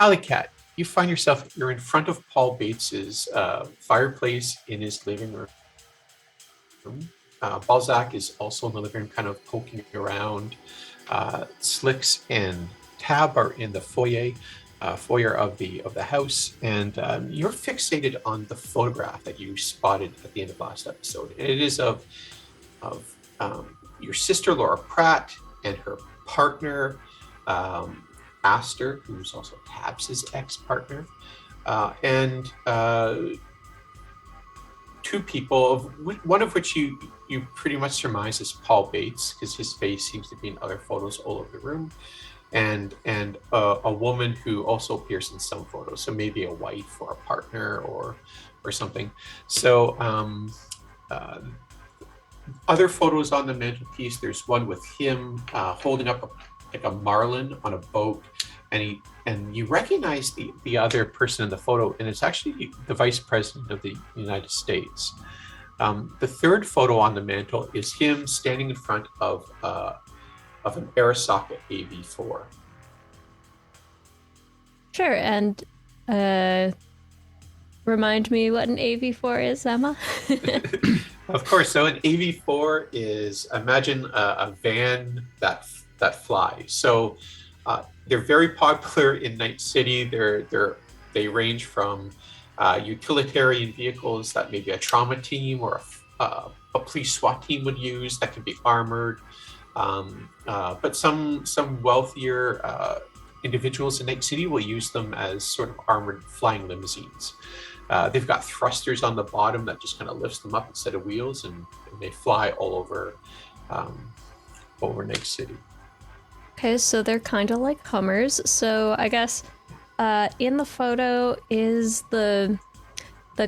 Alley Cat, you find yourself, you're in front of Paul Bates's fireplace in his living room. Balzac is also in the living room, kind of poking around. Slicks and Tab are in the foyer of the house, and you're fixated on the photograph that you spotted at the end of last episode. And it is of your sister Laura Pratt and her partner Aster, who's also Tabs' ex-partner, and two people, one of which you pretty much surmise is Paul Bates, because his face seems to be in other photos all over the room, and a woman who also appears in some photos, so maybe a wife or a partner or something. So other photos on the mantelpiece, there's one with him holding up a marlin on a boat, and you recognize the other person in the photo, and it's actually the Vice President of the United States. The third photo on the mantle is him standing in front of an Arasaka AV4. Sure, and remind me what an AV4 is, Emma? Of course. So an AV4 is, imagine a van that flies. So they're very popular in Night City. They range from utilitarian vehicles that maybe a trauma team or a police SWAT team would use that can be armored. But some wealthier individuals in Night City will use them as sort of armored flying limousines. They've got thrusters on the bottom that just kind of lifts them up instead of wheels, and they fly all over Night City. Okay, so they're kind of like Hummers. So I guess in the photo, is the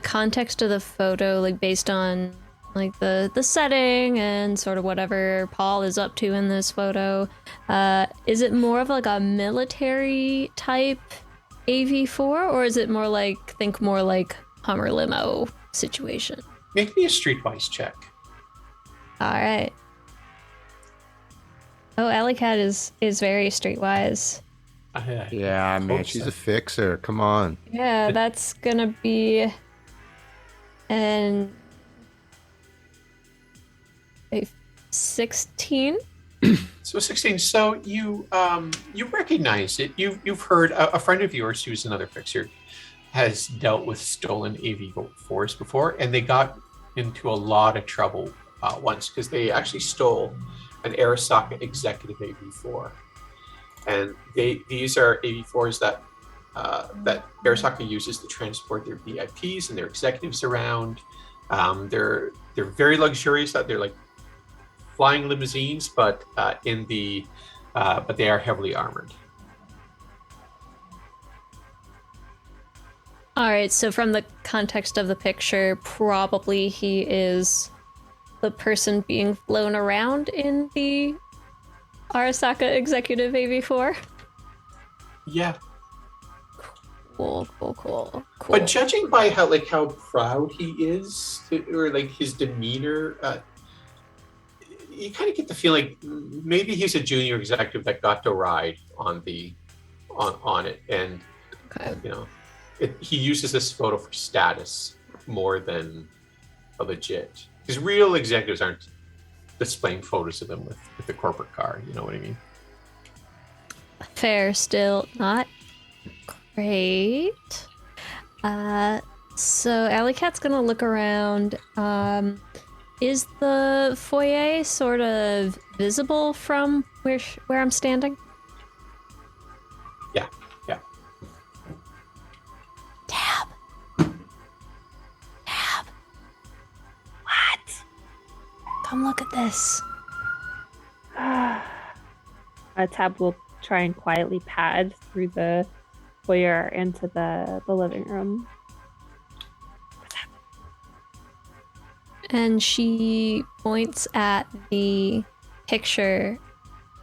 context of the photo like based on like the setting and sort of whatever Paul is up to in this photo? Is it more of like a military type AV4, or is it more like Hummer limo situation? Make me a streetwise check. All right. Oh, Alley Cat is very streetwise. Yeah, man, she's a fixer. Come on. Yeah, that's gonna be a 16. So 16. So you recognize it. You've heard a friend of yours who's another fixer has dealt with stolen AV4s before, and they got into a lot of trouble once because they actually stole an Arasaka executive AV4, and these are AV4s that Arasaka uses to transport their VIPs and their executives around. They're very luxurious. That they're like flying limousines, but they are heavily armored. All right, so from the context of the picture, probably he is the person being flown around in the Arasaka Executive AV4. Yeah. Cool. But judging by how proud he is, or like his demeanor, you kind of get the feeling maybe he's a junior executive that got to ride on it, and okay. He uses this photo for status more than a legit. Because real executives aren't displaying photos of them with the corporate car. You know what I mean? Fair, still not great. So Alley Cat's gonna look around. Is the foyer sort of visible from where I'm standing? Yeah. Tab. What? Come look at this. Tab will try and quietly pad through the foyer into the living room. And she points at the picture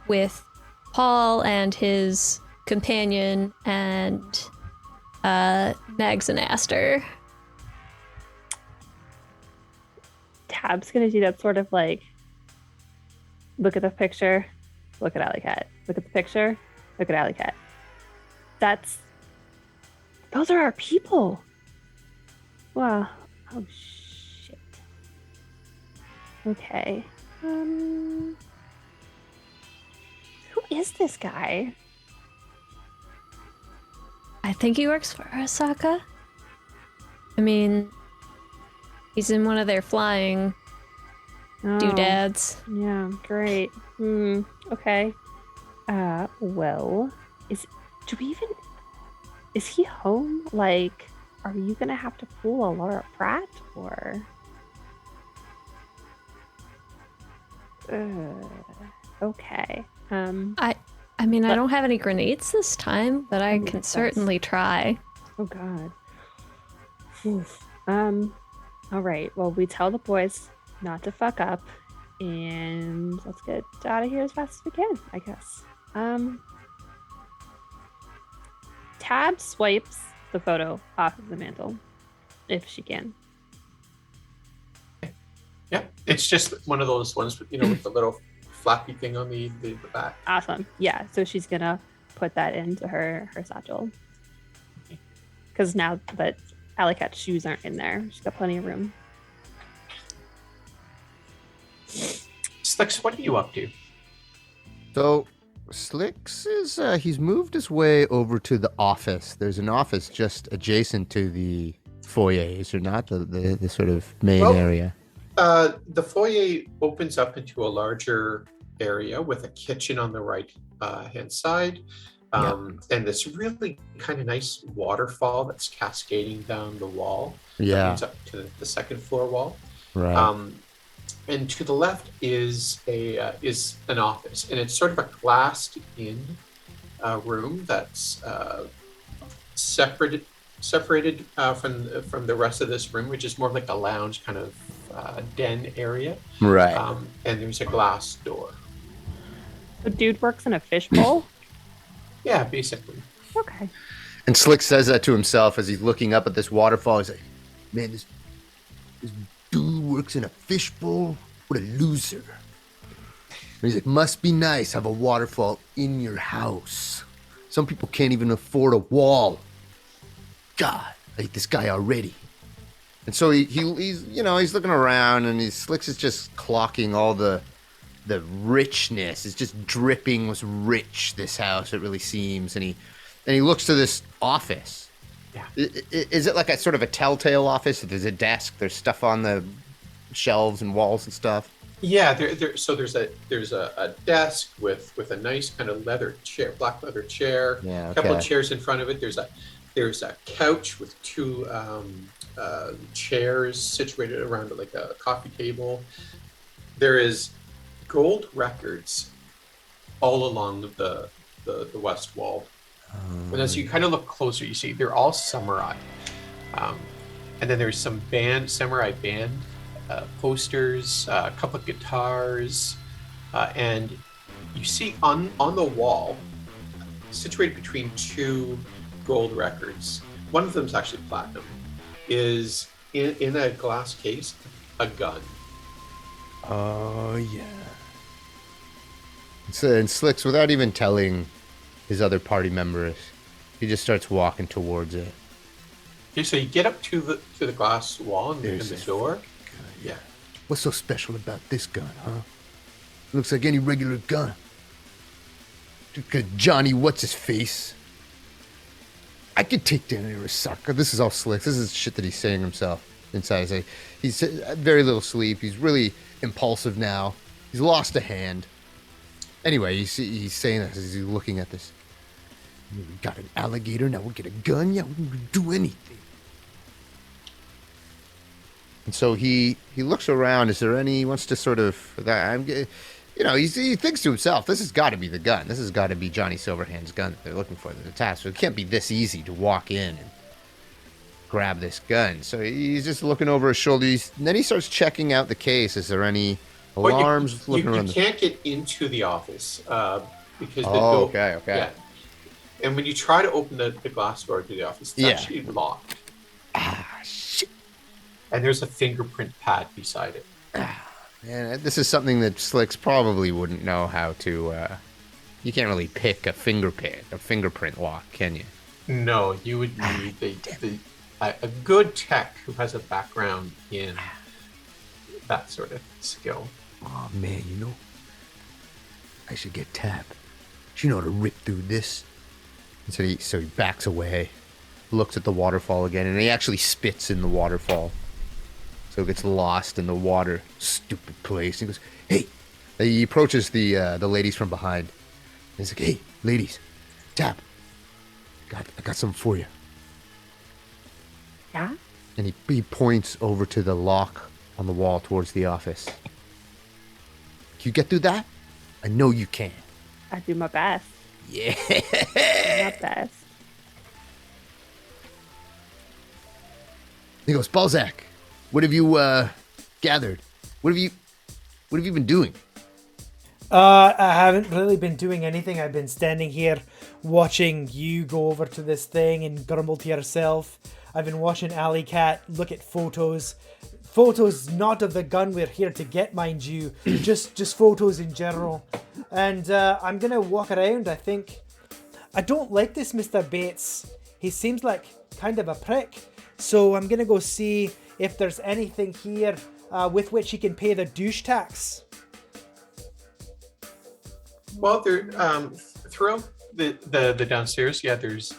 with Paul and his companion and Megs and Aster. Tab's gonna do that sort of like, look at the picture, look at Alley Cat. Look at the picture, look at Alley Cat. That's Those are our people. Wow. Oh shit. Okay. Who is this guy? I think he works for Arasaka. I mean, he's in one of their flying doodads. Yeah, great. Okay. Well, is he home? Like, are you gonna have to pull a Laura Pratt or? Okay. I mean, I don't have any grenades this time, but I can certainly try. Oh God. Oof. All right. Well, we tell the boys not to fuck up, and let's get out of here as fast as we can, I guess. Tab swipes the photo off of the mantle, if she can. Yeah, it's just one of those ones, with the little flappy thing on the back. Awesome. Yeah. So she's gonna put that into her satchel, because now that Alley Cat's shoes aren't in there, she's got plenty of room. Slicks, what are you up to? So Slicks is he's moved his way over to the office. There's an office just adjacent to the foyer, is there not? The sort of main area. The foyer opens up into a larger area with a kitchen on the right hand side, and this really kind of nice waterfall that's cascading down the wall. Yeah. That leads up to the second floor wall. Right. And to the left is an office, and it's sort of a glassed-in room that's separated from the rest of this room, which is more like a lounge kind of den area. Right. And there's a glass door. The dude works in a fishbowl. Yeah, basically. Okay. And Slick says that to himself as he's looking up at this waterfall. He's like, man, this dude works in a fishbowl? What a loser. And he's like, must be nice have a waterfall in your house. Some people can't even afford a wall. God, I hate this guy already. And so he's looking around, and Slicks is just clocking all the richness. It's just dripping with rich, this house, it really seems. And he looks to this office. Yeah. Is it like a sort of a telltale office? There's a desk, there's stuff on the shelves and walls and stuff. Yeah, so there's a desk with a nice kind of black leather chair. Yeah, okay. A couple of chairs in front of it. There's a couch with two chairs situated around like a coffee table. There is gold records all along the west wall. And as you kind of look closer, you see they're all samurai. And then there's some samurai band posters, a couple of guitars, and you see on the wall, situated between two gold records, one of them is actually platinum, is in a glass case, a gun. Oh, yeah. And Slicks, without even telling his other party members, he just starts walking towards it. Okay, so you get up to the glass wall and There's the this door. gun, yeah. What's so special about this gun, huh? Looks like any regular gun. Because Johnny, what's his face? I could take down Arasaka. This is all Slicks. This is shit that he's saying himself inside. He's very little sleep. He's really impulsive now. He's lost a hand. Anyway, he's saying this as he's looking at this. We got an alligator, now we'll get a gun. Yeah, we can do anything. And so he looks around. Is there any? He wants to sort of he thinks to himself, this has got to be the gun. This has got to be Johnny Silverhand's gun that they're looking for. The task. So it can't be this easy to walk in and grab this gun. So he's just looking over his shoulder. Then he starts checking out the case. Is there any alarms looking around? You can't get into the office because okay. Yeah. And when you try to open the glass door to the office, it's actually locked. Ah, shit. And there's a fingerprint pad beside it. Man, this is something that Slicks probably wouldn't know how to. You can't really pick a fingerprint lock, can you? No, you would need a good tech who has a background in that sort of skill. Oh man, I should get Tab. She know how to rip through this. And so he backs away, looks at the waterfall again, and he actually spits in the waterfall. So it gets lost in the water. Stupid place. He goes, hey. He approaches the ladies from behind. And he's like, hey, ladies, Tab. I got something for you. Yeah? And he points over to the lock on the wall towards the office. Can you get through that? I know you can. I do my best. Yeah. Do my best. He goes, Balzac, what have you gathered? What have you been doing? I haven't really been doing anything. I've been standing here watching you go over to this thing and grumble to yourself. I've been watching Alley Cat look at photos. Photos not of the gun we're here to get, mind you. just photos in general. And I'm going to walk around, I think. I don't like this Mr. Bates. He seems like kind of a prick. So I'm going to go see if there's anything here with which he can pay the douche tax. Well, there throughout the downstairs, yeah, there's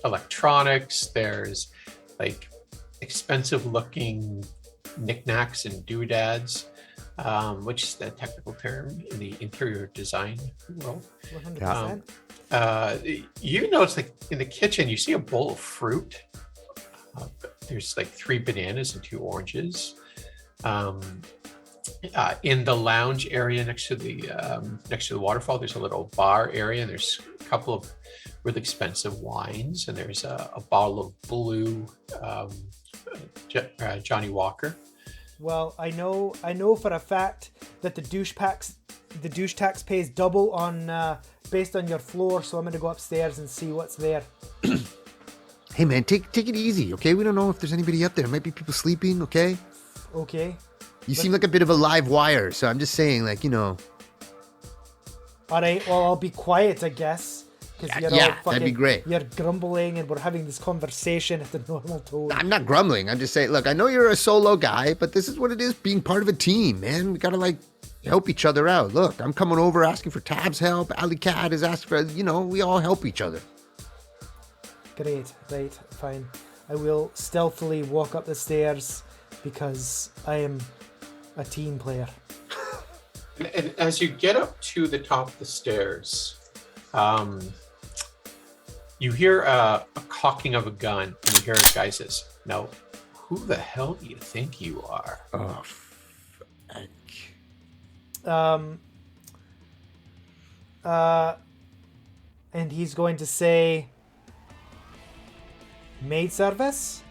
electronics, there's like expensive looking knickknacks and doodads, which is the technical term in the interior design world. 100%. You notice, like in the kitchen, you see a bowl of fruit. There's like 3 bananas and 2 oranges. In the lounge area next to the waterfall, there's a little bar area, and there's a couple of really expensive wines, and there's a bottle of blue Johnny Walker. Well, I know for a fact that the douche tax pays double on based on your floor, so I'm going to go upstairs and see what's there. Hey man, take it easy, okay? We don't know if there's anybody up there. Might be people sleeping, okay? Okay. You seem like a bit of a live wire, so I'm just saying, like, All right, well, I'll be quiet, I guess. Yeah, that'd be great. You're grumbling and we're having this conversation at the normal tone. I'm not grumbling. I'm just saying, look, I know you're a solo guy, but this is what it is being part of a team, man. We gotta, like, help each other out. Look, I'm coming over asking for Tab's help. Alley Cat is asking for, we all help each other. Great, right, fine. I will stealthily walk up the stairs because I am a team player. And as you get up to the top of the stairs, you hear a cocking of a gun, and you hear a guy says, "Now, who the hell do you think you are?" Oh, And he's going to say, maid service?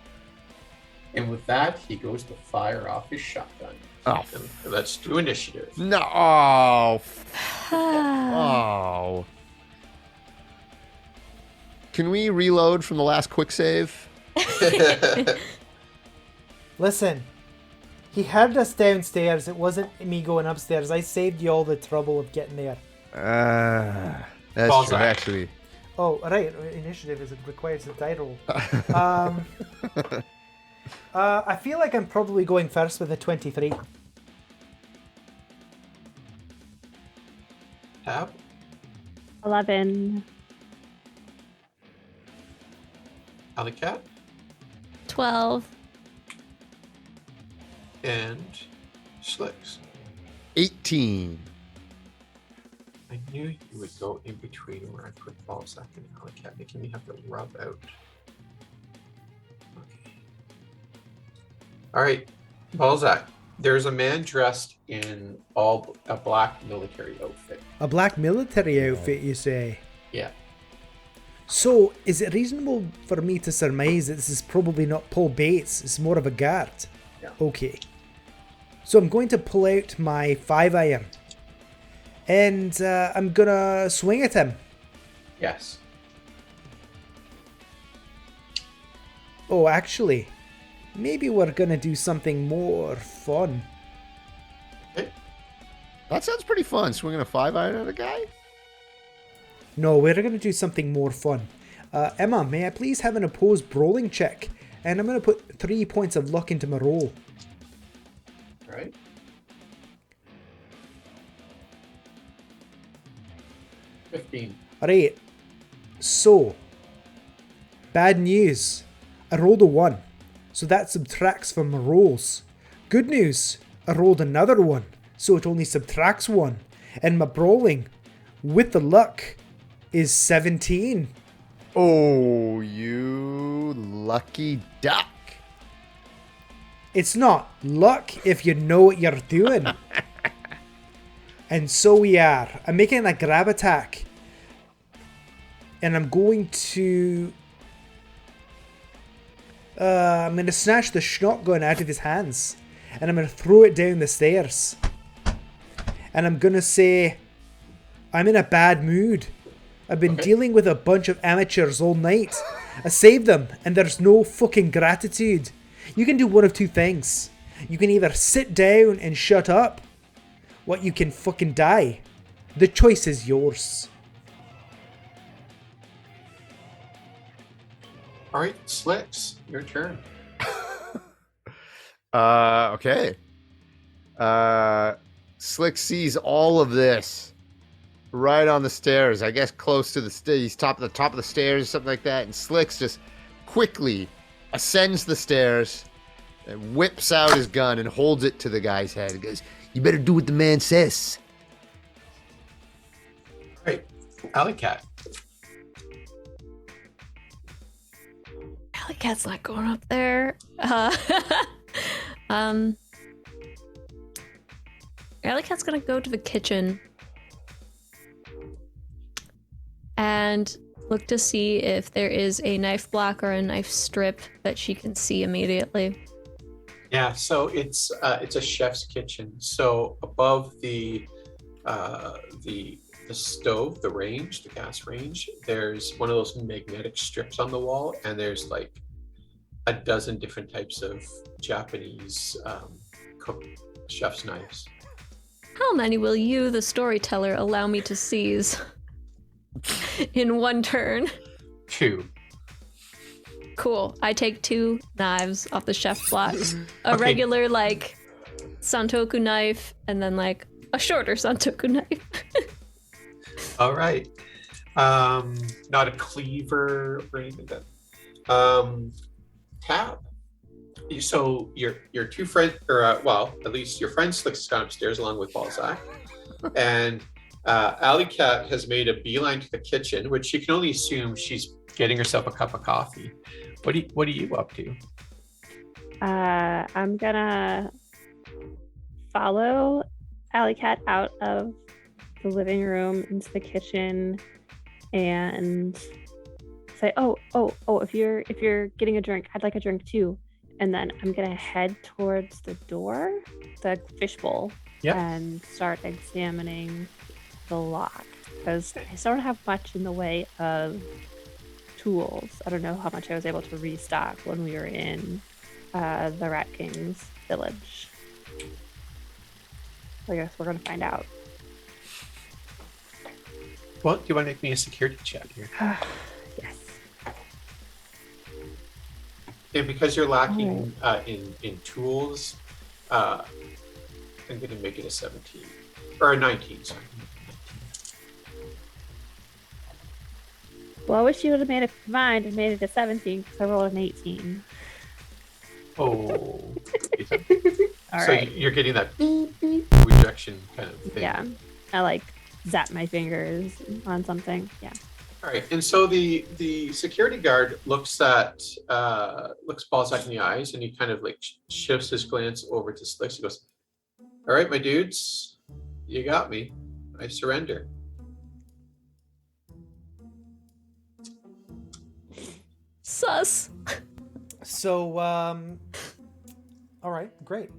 And with that, he goes to fire off his shotgun. Oh. And let's do initiative. No. Oh. Oh. Can we reload from the last quick save? Listen, he heard us downstairs. It wasn't me going upstairs. I saved you all the trouble of getting there. That's Balls true, out. actually. Oh, right. Initiative is required to die roll. I feel like I'm probably going first with a 23. Tab? 11. Alley Cat? 12. And Slicks. 18. I knew you would go in between where I put Balzac and Alley Cat, making me have to rub out. Okay. All right, Balzac. There's a man dressed in a black military outfit. A black military outfit, you say? Yeah. So, is it reasonable for me to surmise that this is probably not Paul Bates? It's more of a guard? Yeah. Okay. So I'm going to pull out my 5-iron. And I'm gonna swing at him. Yes. Oh, actually, maybe we're gonna do something more fun. Okay. That sounds pretty fun, swinging a 5-iron at a guy. No, we're going to do something more fun. Emma, may I please have an opposed brawling check? And I'm going to put 3 points of luck into my roll. All right. $15. Alright, so, bad news. I rolled a 1, so that subtracts from my rolls. Good news, I rolled another 1, so it only subtracts 1. And my brawling, with the luck, is 17. Oh, you lucky duck. It's not luck if you know what you're doing. And so we are. I'm making a grab attack. And I'm going to... I'm going to snatch the shotgun out of his hands. And I'm going to throw it down the stairs. And I'm going to say, I'm in a bad mood. I've been dealing with a bunch of amateurs all night. I saved them, and there's no fucking gratitude. You can do one of two things. You can either sit down and shut up, or you can fucking die. The choice is yours. All right, Slicks, your turn. Okay. Slick sees all of this right on the stairs. I guess close to he's top of the stairs or something like that. And Slicks just quickly ascends the stairs and whips out his gun and holds it to the guy's head. He goes, "You better do what the man says." All right, Alley Cat. Alley Cat's not going up there. Alley Cat's gonna go to the kitchen and look to see if there is a knife block or a knife strip that she can see immediately. Yeah, so it's a chef's kitchen. So above the stove, the range, the gas range, there's one of those magnetic strips on the wall, and there's like a dozen different types of Japanese chef's knives. How many will you, the storyteller, allow me to seize in one turn? 2. Cool. I take 2 knives off the chef block. A Okay. regular, like, santoku knife, and then, like, a shorter santoku knife. All right. Not a cleaver or anything like that. Tab. So your two friends, or well, at least your friend Slicks has gone upstairs along with Balzac, and Alley Cat has made a beeline to the kitchen, which you can only assume she's getting herself a cup of coffee. What are you up to? I'm gonna follow Alley Cat out of the living room into the kitchen and say, oh, if you're getting a drink, I'd like a drink too. And then I'm gonna head towards the door, the fishbowl, Yep. and start examining the lock because I still don't have much in the way of tools. I don't know how much I was able to restock when we were in the Rat King's village. I guess we're gonna find out. Well, do you want to make me a security check here? Yes. And because you're lacking in tools, I'm going to make it a 17 or a 19. Sorry. Well, I wish you would have made it combined and made it a 17 because I rolled an 18. Oh. All So right. you're getting that rejection kind of thing. Yeah. I like zap my fingers on something. Yeah. All right, and so the security guard looks Balzac in the eyes, and he kind of like shifts his glance over to Slicks. He goes, "All right, my dudes, you got me. I surrender." Sus. So, all right, great.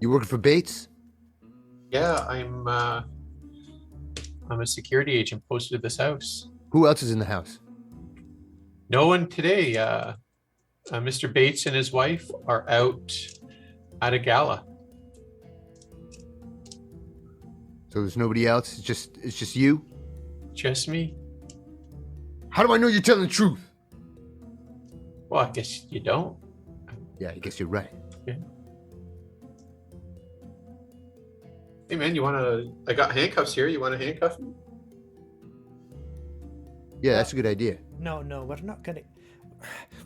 You working for Bates? Yeah, I'm a security agent posted to this house. Who else is in the house? No one today. Mr. Bates and his wife are out at a gala. So there's nobody else. It's just you. Just me? How do I know you're telling the truth? Well, I guess you don't. Yeah, I guess you're right. Hey man, I got handcuffs here. You wanna handcuff me? Yeah, that's a good idea. No,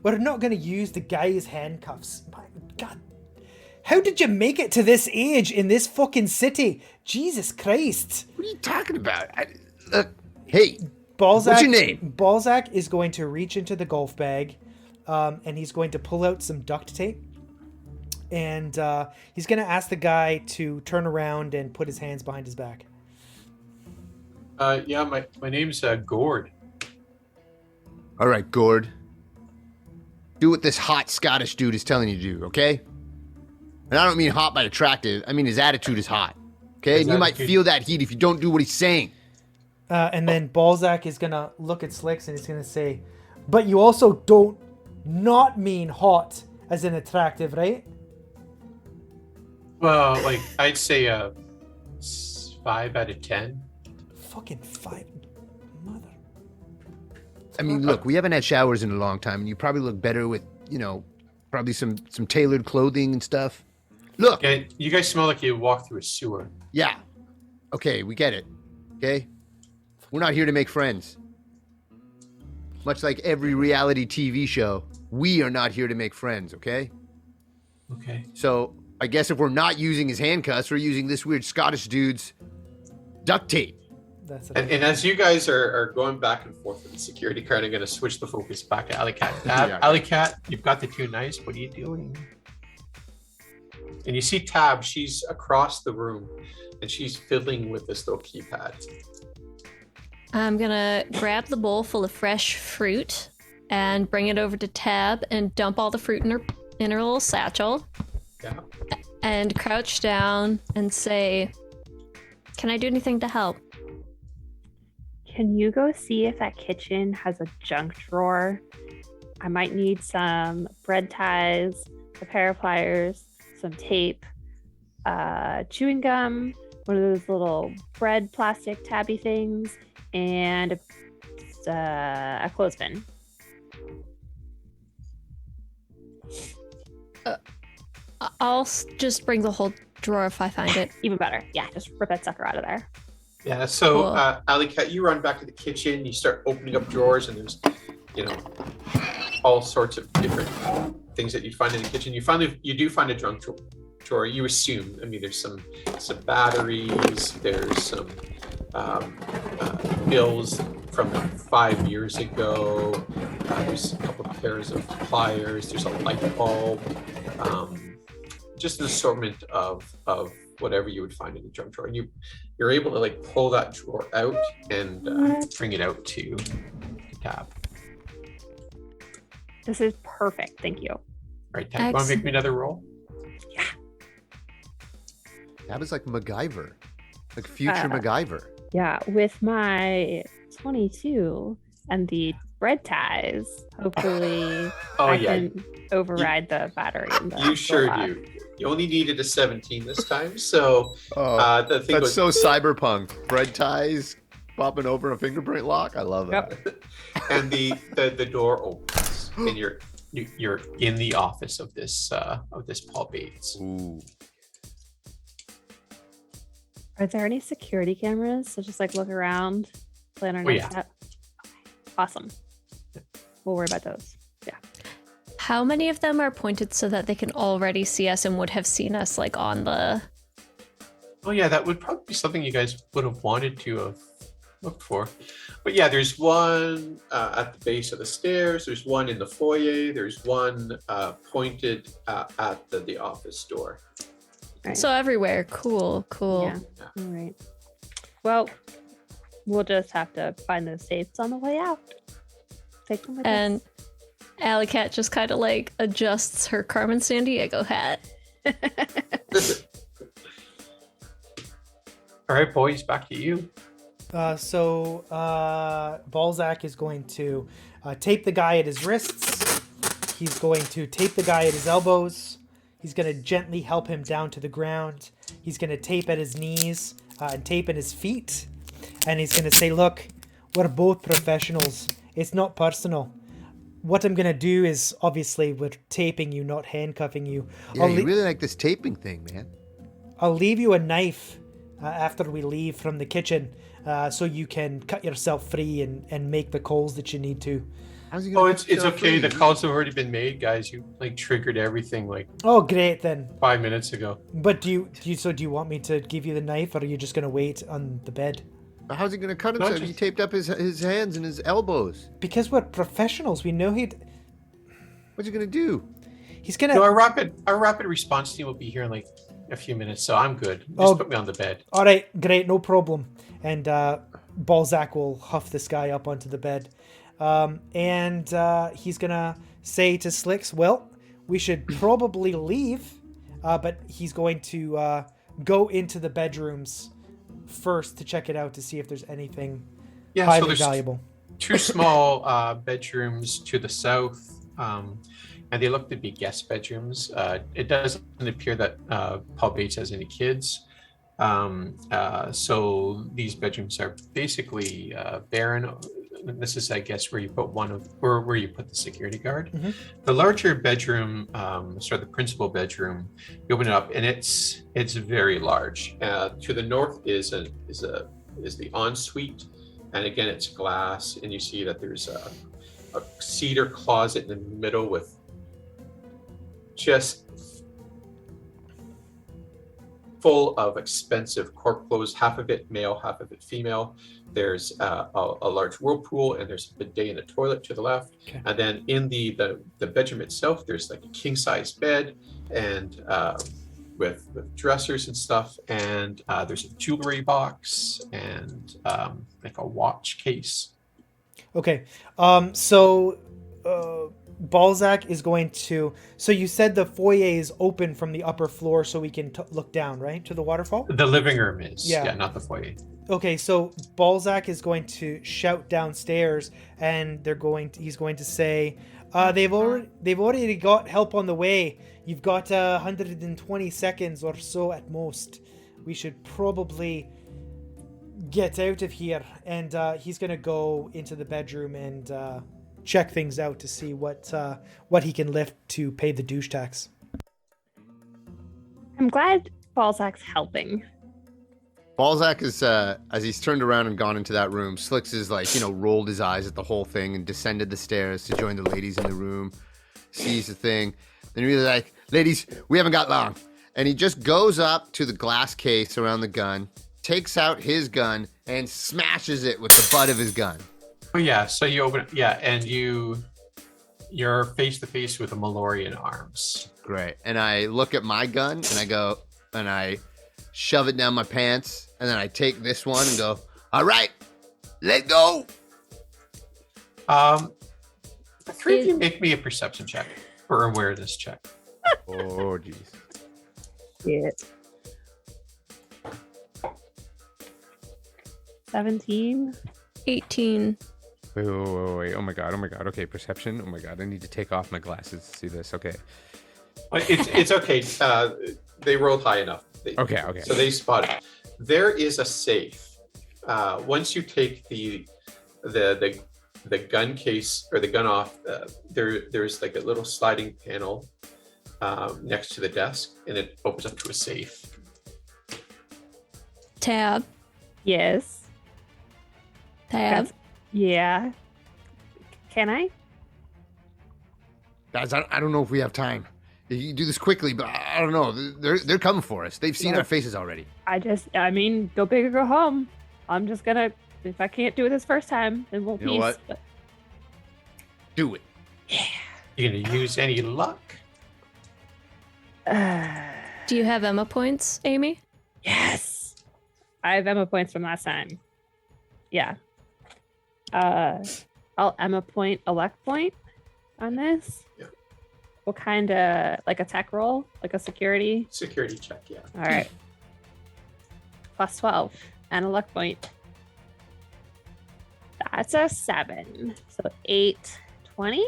we're not gonna use the guy's handcuffs. My God, how did you make it to this age in this fucking city? Jesus Christ! What are you talking about? Hey, Balzac, what's your name? Balzac is going to reach into the golf bag, and he's going to pull out some duct tape, and he's going to ask the guy to turn around and put his hands behind his back. Yeah, my name's Gord. All right, Gord. Do what this hot Scottish dude is telling you to do, okay? And I don't mean hot by attractive. I mean his attitude is hot, okay? And you might feel that heat if you don't do what he's saying. And then Balzac is going to look at Slicks and he's going to say, but you also don't not mean hot as in attractive, right? Well, like I'd say 5 out of 10. Fucking 5. Mother. I mean, look, we haven't had showers in a long time, and you probably look better with, probably some tailored clothing and stuff. Look. Okay, you guys smell like you walked through a sewer. Yeah. Okay, we get it. Okay? We're not here to make friends. Much like every reality TV show, we are not here to make friends, okay? Okay. So, I guess if we're not using his handcuffs, we're using this weird Scottish dude's duct tape. That's And as you guys are going back and forth with the security card, I'm going to switch the focus back to Alley Cat. Yeah. Alley Cat, you've got the two knives. What are you doing? And you see Tab. She's across the room, and she's fiddling with this little keypad. I'm gonna grab the bowl full of fresh fruit and bring it over to Tab and dump all the fruit in her little satchel. Yeah. And crouch down and say, "Can I do anything to help?" Can you go see if that kitchen has a junk drawer? I might need some bread ties, a pair of pliers, some tape, chewing gum, one of those little bread plastic tabby things, and a clothespin. I'll just bring the whole drawer if I find it. Even better. Yeah, just rip that sucker out of there. Yeah, so Cool. Alley Cat, you run back to the kitchen, you start opening up drawers, and there's, all sorts of different things that you find in the kitchen. You do find a junk drawer. You assume. I mean, there's some batteries, there's some bills from 5 years ago, there's a couple of pairs of pliers, there's a light bulb, just an assortment of whatever you would find in the junk drawer. And you're able to pull that drawer out and bring it out to Tab. This is perfect. Thank you. All right, Tab, you want to make me another roll? Yeah. That was like MacGyver. Like future MacGyver. Yeah, with my 22 and the bread ties, hopefully I can override the battery. You sure do. You only needed a 17 this time, so the thing That's so cyberpunk. Bread ties, popping over a fingerprint lock. I love that. Yep. And the door opens, and you're in the office of this Paul Bates. Ooh. Are there any security cameras? So just look around, plan our next step. Okay. Awesome. We'll worry about those. Yeah. How many of them are pointed so that they can already see us and would have seen us on the... Oh yeah, that would probably be something you guys would have wanted to have looked for. But yeah, there's one at the base of the stairs, there's one in the foyer, there's one pointed at the office door. Right. So everywhere. Cool. Yeah. All right. Well, we'll just have to find those tapes on the way out. Take them with And Alley Cat just kind of adjusts her Carmen Sandiego hat. All right, boys, back to you. So Balzac is going to tape the guy at his wrists. He's going to tape the guy at his elbows. He's going to gently help him down to the ground. He's going to tape at his knees and tape at his feet. And he's going to say, look, We're both professionals. It's not personal. What I'm gonna do is, obviously, we're taping you, not handcuffing you. Yeah, you really like this taping thing, man. I'll leave you a knife after we leave from the kitchen, so you can cut yourself free and make the calls that you need to. How's he gonna Oh, make it's himself okay. free? The calls have already been made, guys. You like triggered everything like Oh, great then. 5 minutes ago. But do you want me to give you the knife, or are you just gonna wait on the bed? How's he gonna cut No, himself? He just- taped up his hands and his elbows. Because we're professionals, we know What's he gonna do? he's gonna. No, our rapid response team will be here in like a few minutes, so I'm good. Just Oh. put me on the bed. All right, great, no problem. And Balzac will huff this guy up onto the bed, and he's gonna say to Slicks, "Well, we should probably leave," but he's going to go into the bedrooms first to check it out to see if there's anything Yeah, so highly there's valuable. two small bedrooms to the south, and they look to be guest bedrooms. It doesn't appear that Paul Bates has any kids, so these bedrooms are basically barren. This is, I guess, where you put where you put the security guard. Mhm. The larger bedroom, sort of the principal bedroom, you open it up, and it's very large. To the north is the ensuite, and again, it's glass, and you see that there's a cedar closet in the middle with just full of expensive cork clothes, half of it male, half of it female. There's a large whirlpool, and there's a bidet and a toilet to the left. Okay. And then in the bedroom itself, there's like a king size bed and with dressers and stuff. And there's a jewelry box and like a watch case. Okay, so Balzac is going to. So you said the foyer is open from the upper floor, so we can look down, right, to the waterfall. The living room is, Yeah. yeah, not the foyer. Okay, so Balzac is going to shout downstairs, and he's going to say, they've already got help on the way. You've got 120 seconds or so at most. We should probably get out of here. And he's gonna go into the bedroom and check things out to see what he can lift to pay the douche tax. I'm glad Balzac's helping. Balzac is, as he's turned around and gone into that room, Slicks is like, rolled his eyes at the whole thing and descended the stairs to join the ladies in the room, sees the thing. Then he's like, ladies, we haven't got long. And he just goes up to the glass case around the gun, takes out his gun, and smashes it with the butt of his gun. Oh yeah, so you open it, yeah, and you're face to face with a Malorian Arms. Great. And I look at my gun and I go, and I shove it down my pants, and then I take this one and go, all right, let go. The three of you make me a perception check or awareness check. Oh, jeez. Yeah. 17. 18. Wait. Oh my god. Okay, perception. Oh my god, I need to take off my glasses to see this. Okay. It's okay. They rolled high enough. Okay. So they spot it. There is a safe. Once you take the gun case or the gun off, there's like a little sliding panel next to the desk, and it opens up to a safe. Tab. Yes. Tab. Yeah. Can I? Guys, I don't know if we have time. You do this quickly, but I don't know. They're coming for us. They've seen our faces already. I mean, go big or go home. I'm just gonna, if I can't do it this first time, then we'll You know peace. what? But Do it. You gonna use any luck? Do you have Emma points, Amy? yes. I have Emma points from last time. Yeah. I'll Emma point a luck point on this. Yeah. What kind of, like a tech roll? Like a security? Security check, yeah. All right. Plus 12 and a luck point. That's a 7. So 8, 20.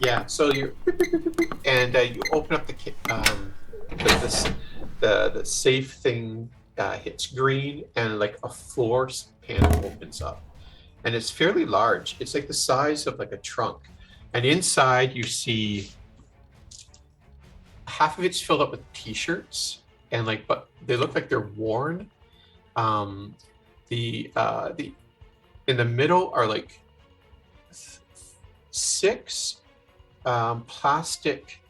Yeah. So you and you open up the safe thing hits green, and like a floor panel opens up, and it's fairly large. It's like the size of like a trunk. And inside you see half of it's filled up with t-shirts, and like, but they look like they're worn. The in the middle are like six plastic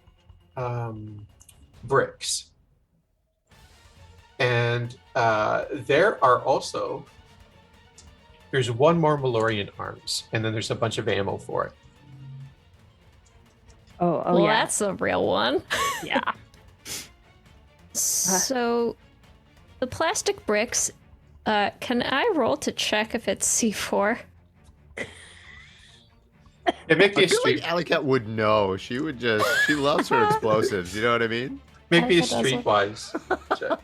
bricks, and there are also, there's one more Malorian Arms, and then there's a bunch of ammo for it. Oh, well, yeah. that's a real one. Yeah. So, the plastic bricks, can I roll to check if it's C4? It make me I a feel street, like Alley Cat would know. She loves her explosives. You know what I mean? make me a That doesn't- streetwise check.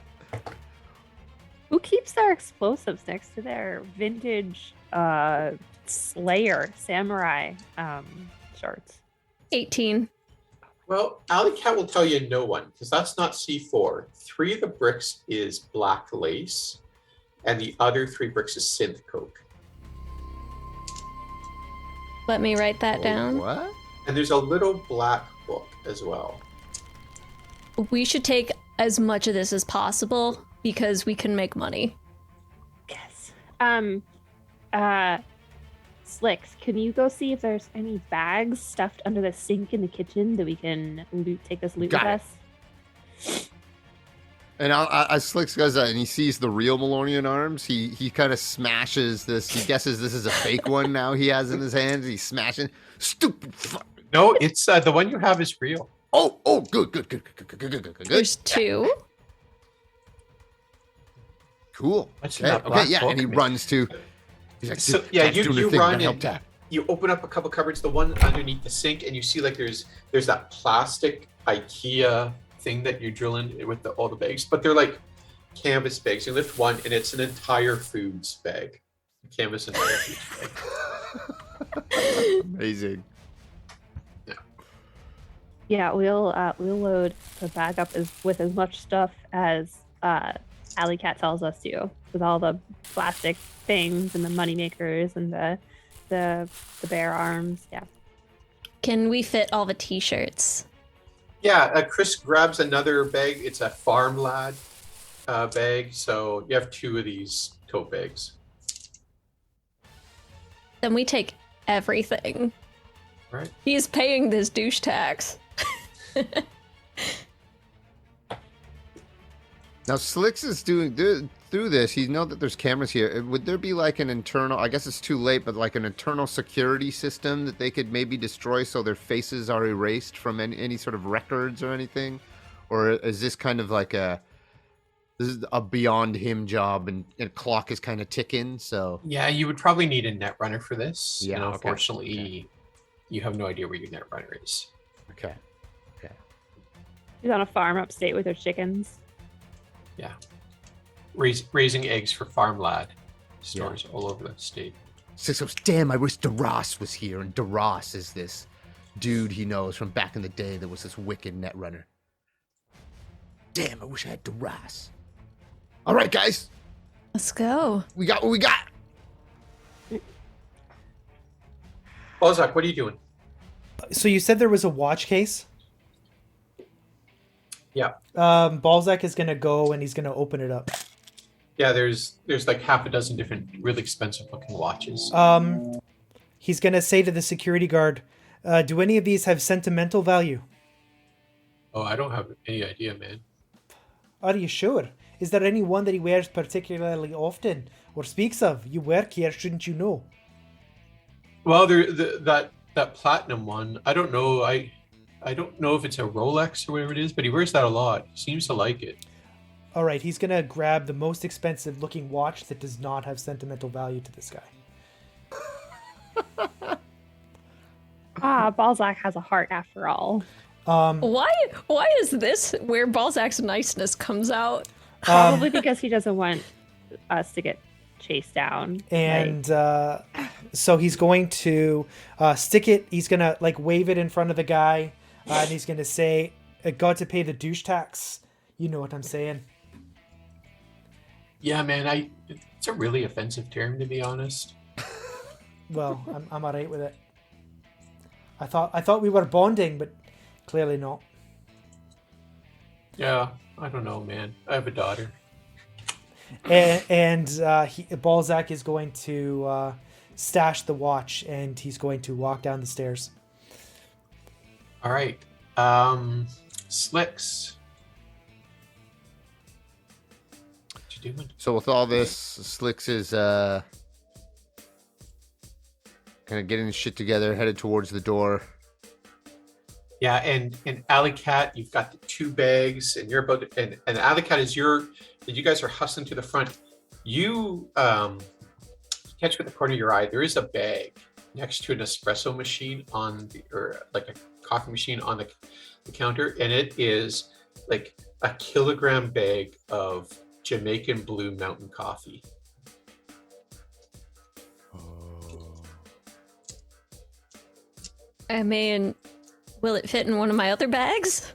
Who keeps their explosives next to their vintage Slayer samurai shorts? 18. Well, Alley Cat will tell you no one, because that's not C4. 3 of the bricks is black lace, and the other 3 bricks is synth coke. Let me write that down. What? And there's a little black book as well. We should take as much of this as possible because we can make money. Yes. Slicks, can you go see if there's any bags stuffed under the sink in the kitchen that we can take this loot Got with it. us? And as Slicks goes that and he sees the real Malorian Arms, he kind of smashes this. He guesses this is a fake one now he has in his hands. He's smashing. Stupid fuck. No, it's the one you have is real. Oh, good. There's 2. Cool. What's in Okay, that black yeah, book, and he man? runs to. He's like, So, "Dude, yeah, Dad's you doing her thing, run gotta help in. Dad." You open up a couple cupboards, the one underneath the sink, and you see like there's that plastic IKEA thing that you drill in with all the bags, but they're like canvas bags. You lift one, and it's an entire foods bag, canvas entire foods bag. Amazing. Yeah, we'll load the bag up with as much stuff as Alley Cat tells us to, with all the plastic things and the money makers and the bear arms. Yeah. Can we fit all the t-shirts? Yeah, Chris grabs another bag. It's a farm lad bag, so you have 2 of these tote bags. Then we take everything. Right. He's paying this douche tax. Now Slicks is doing through this. You know that there's cameras here. Would there be like an internal? I guess it's too late, but like an internal security system that they could maybe destroy so their faces are erased from any sort of records or anything, or is this kind of like this is a beyond him job and clock is kind of ticking? So Yeah, you would probably need a netrunner for this. Yeah, and okay, unfortunately, you have no idea where your netrunner is. okay. She's on a farm upstate with her chickens. Yeah. Raising eggs for farm lad stores all over the state. Six goes, damn, I wish DeRoss was here. And DeRoss is this dude he knows from back in the day that was this wicked netrunner. Damn, I wish I had DeRoss. All right, guys. Let's go. We got what we got. Balzac, what are you doing? So you said there was a watch case? Yeah. Balzac is going to go and he's going to open it up. Yeah, there's like half a dozen different really expensive looking watches. He's going to say to the security guard, do any of these have sentimental value? Oh, I don't have any idea, man. Are you sure? Is there any one that he wears particularly often or speaks of? You work here, shouldn't you know? Well, that platinum one, I don't know. I don't know if it's a Rolex or whatever it is, but he wears that a lot. He seems to like it. All right, he's going to grab the most expensive looking watch that does not have sentimental value to this guy. Balzac has a heart after all. Why is this where Balzac's niceness comes out? Probably because he doesn't want us to get chased down. And so he's going to stick it. He's going to like wave it in front of the guy. And he's going to say, got to pay the douche tax. You know what I'm saying. Yeah, man, it's a really offensive term, to be honest. Well, I'm alright with it. I thought we were bonding, but clearly not. Yeah, I don't know, man. I have a daughter. And Balzac is going to stash the watch, and he's going to walk down the stairs. All right. Slicks. What you doing? So with all this, Slicks is kind of getting his shit together, headed towards the door. Yeah, and Alley Cat, you've got the 2 bags, and you're about to, and Alley Cat is you guys are hustling to the front. You catch with the corner of your eye, there is a bag next to an espresso machine or like a coffee machine on the counter, and it is like a kilogram bag of Jamaican Blue Mountain coffee. I mean, will it fit in one of my other bags?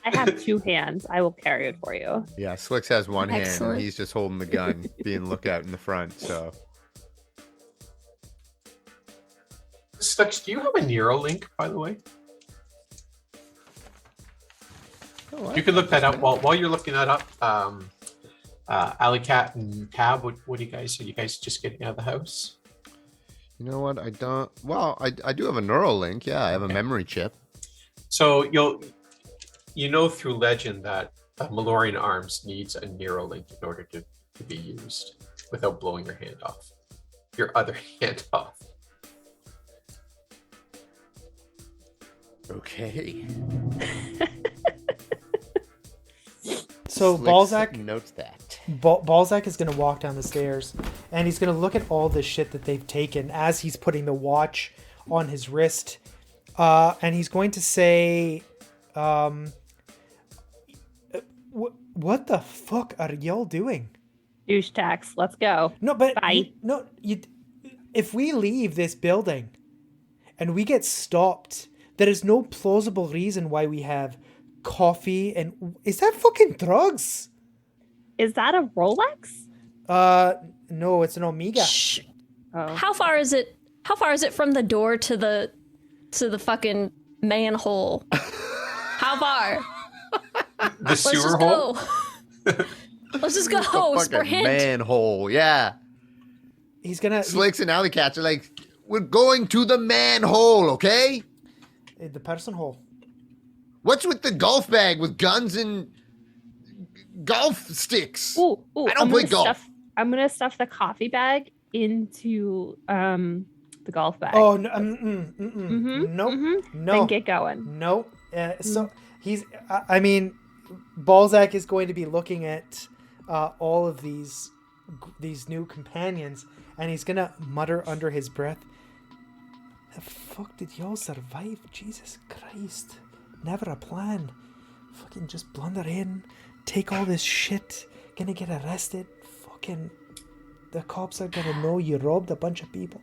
I have 2 hands. I will carry it for you. Yeah, Slicks has one hand, Excellent. and he's just holding the gun, being lookout in the front. So Slicks, do you have a Neuralink, by the way? You can look that up. While you're looking that up, Alley Cat and Tab, what do you guys? Are you guys just getting out of the house? you know what? I don't. Well, I do have a neural link. Yeah, I have a memory chip. So you know through legend that Malorian Arms needs a Neuralink in order to be used without blowing your hand off. Your other hand off. Okay. So Slicks Balzac notes that. Balzac is going to walk down the stairs, and he's going to look at all the shit that they've taken as he's putting the watch on his wrist, and he's going to say, "What the fuck are y'all doing?" Douche tax. Let's go. No, but Bye. if we leave this building and we get stopped, there is no plausible reason why we have coffee and is that fucking drugs? Is that a Rolex? No, it's an Omega. Shh. Oh. How far is it? How far is it from the door to the fucking manhole? How far? The Let's sewer just hole. go. Let's just go. The Spur fucking hint. manhole. Yeah. He's gonna Slicks and Alley Cats are like, we're going to the manhole, okay? the person hole. What's with the golf bag with guns and golf sticks? Ooh, I don't play golf. I'm gonna stuff the coffee bag into the golf bag. Oh no! Mhm, Nope. mhm. No. Then get going. Nope. So he's. I mean, Balzac is going to be looking at all of these new companions, and he's gonna mutter under his breath, "The fuck did y'all survive? Jesus Christ! Never a plan. Fucking just blunder in, take all this shit. Gonna get arrested. Fucking." The cops are gonna know you robbed a bunch of people.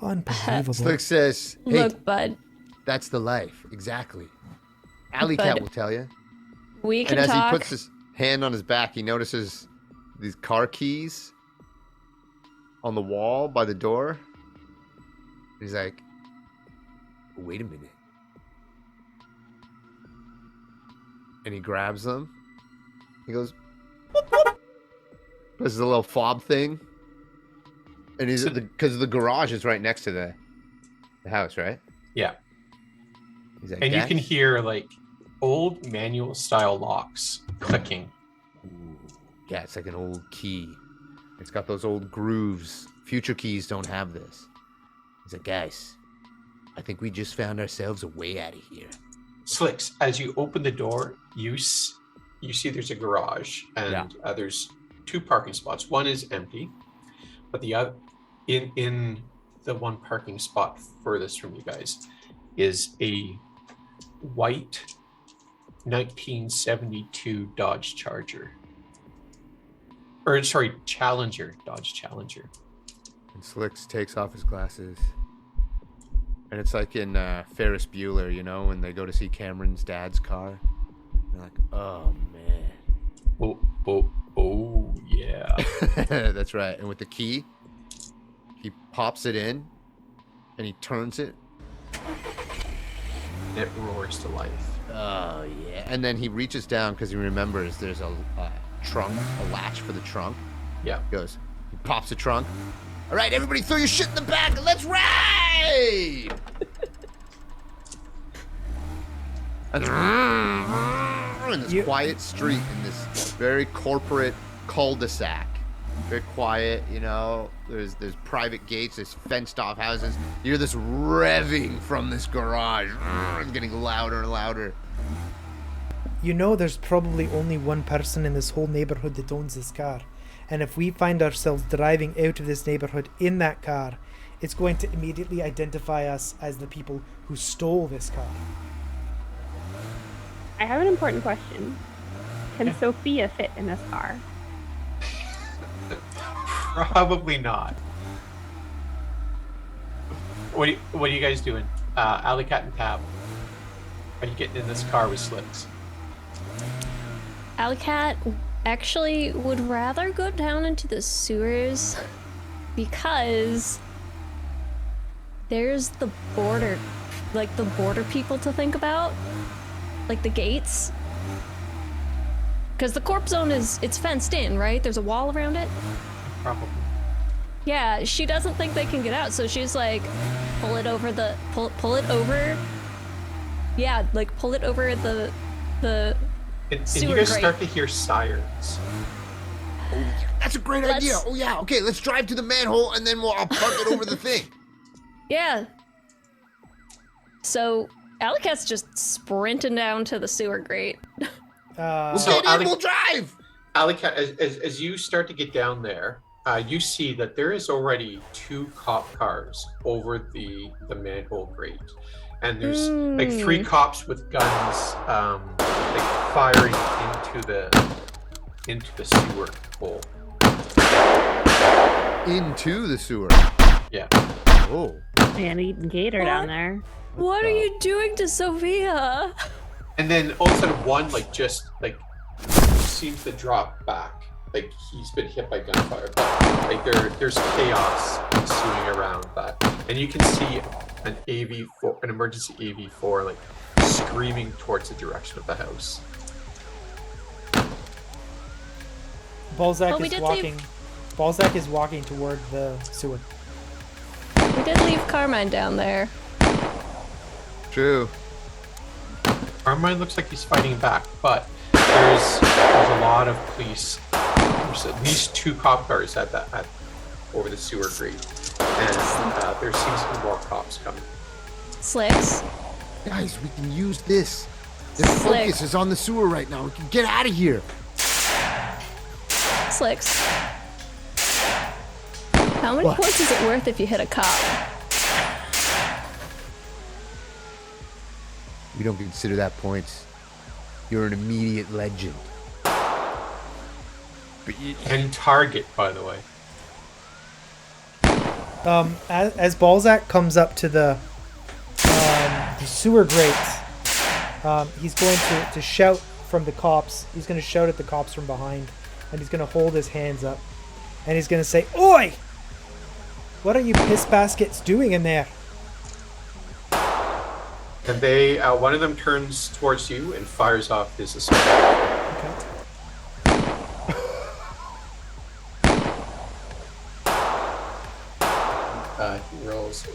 Unbelievable. Slick says, hey, Look, bud, that's the life. Exactly. Alley Cat But- will tell you. we can And as talk. he puts his hand on his back, he notices these car keys on the wall by the door. He's like, wait a minute. And he grabs them. He goes, "Boop, boop." This is a little fob thing. And he's because the garage is right next to the house, right? Yeah. He's like, And you can "That's- hear like old manual style locks clicking. Ooh. Yeah, it's like an old key. It's got those old grooves. Future keys don't have this. He's like, guys, I think we just found ourselves a way out of here. Slicks, as you open the door, you see there's a garage, and there's 2 parking spots. One is empty, but the other, in the one parking spot furthest from you guys, is a white 1972 Dodge Charger. Or sorry, Challenger, Dodge Challenger. And Slicks takes off his glasses. And it's like in Ferris Bueller, you know, when they go to see Cameron's dad's car. They're like, oh, man. Oh, yeah. That's right. And with the key, he pops it in. And he turns it. It roars to life. Oh, yeah. And then he reaches down because he remembers there's a trunk, a latch for the trunk. Yeah. He pops the trunk. All right, everybody throw your shit in the back and let's ride! In this quiet street, in this very corporate cul-de-sac. Very quiet, you know. There's private gates, there's fenced off houses. You hear this revving from this garage. It's getting louder and louder. You know there's probably only one person in this whole neighborhood that owns this car. And if we find ourselves driving out of this neighborhood in that car, it's going to immediately identify us as the people who stole this car. I have an important question. Can Sophia fit in this car? Probably not. What are you guys doing? Alley Cat and Tab. Are you getting in this car with Slicks? Alley Cat actually would rather go down into the sewers because there's the border, like the border people to think about, like the gates. Because the corp zone it's fenced in, right? There's a wall around it. Probably. Yeah, she doesn't think they can get out, so she's like, pull it over. Yeah, like pull it over the And sewer you guys grate. start to hear sirens. That's a great idea. Oh, yeah. Okay, let's drive to the manhole and then I'll park it over the thing. Yeah. So Alley Cat's just sprinting down to the sewer grate. We'll So get in, Alley- we'll drive. Alley Cat, as you start to get down there, you see that there is already 2 cop cars over the manhole grate. And there's like 3 cops with guns like firing into the sewer hole. Into the sewer. Yeah. Oh. And eating gator down there. What are you doing to Sophia? And then all of a sudden one just seems to drop back. Like he's been hit by gunfire. But like there's chaos ensuing around that. And you can see an emergency AV4 like screaming towards the direction of the house. Balzac we is did walking. Balzac is walking toward the sewer. We did leave Carmine down there. True. Carmine looks like he's fighting back, but there's a lot of police. There's at least 2 cop cars at over the sewer grate, and there seems to be more cops coming. Slicks. Guys, we can use this. The Slick. focus is on the sewer right now. We can get out of here. Slicks. How many What? points is it worth if you hit a cop? We don't consider that points. You're an immediate legend. But and target, by the way. As Balzac comes up to the sewer grate, he's going to shout from the cops. He's going to shout at the cops from behind, and he's going to hold his hands up, and he's going to say, "Oi! What are you piss baskets doing in there?" And they, one of them turns towards you and fires off his assault. Okay. He rolls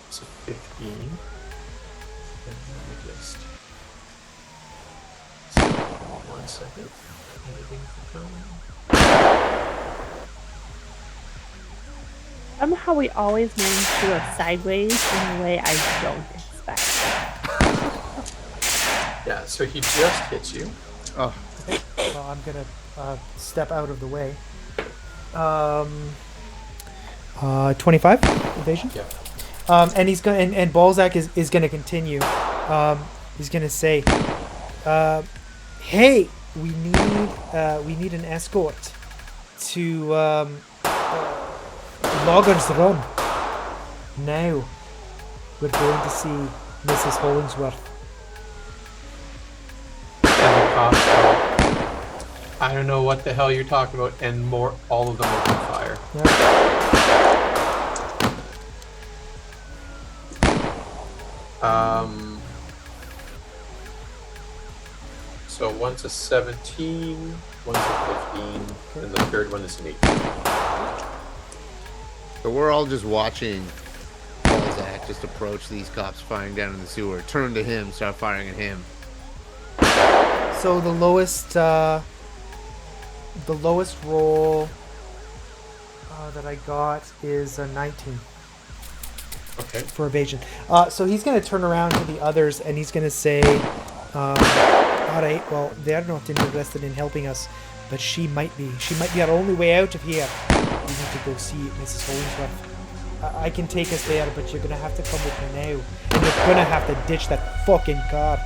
it's a 15. And let me just... One second. Anything for Somehow we always manage to go sideways in a way I don't expect. Yeah, so he just hits you. Oh, Well, I'm gonna step out of the way. 25 evasion. Yeah. And he's going and Balzac is gonna continue. He's gonna say, "Hey, we need an escort to Loggers Run. Now we're going to see Mrs. Hollingsworth." And the cops go, I don't know what the hell you're talking about, and all of them open fire. Yeah. So one's a 17, one's a 15, and the third one is an 18. So we're all just watching Balzac just approach these cops firing down in the sewer. Turn to him, start firing at him. So the lowest roll that I got is a 19 Okay. for evasion. So he's going to turn around to the others and he's going to say, all right, well, they're not interested in helping us, but she might be. She might be our only way out of here. We need to go see Mrs. Hollingsworth. I can take us there, but you're going to have to come with me now. And you're going to have to ditch that fucking car.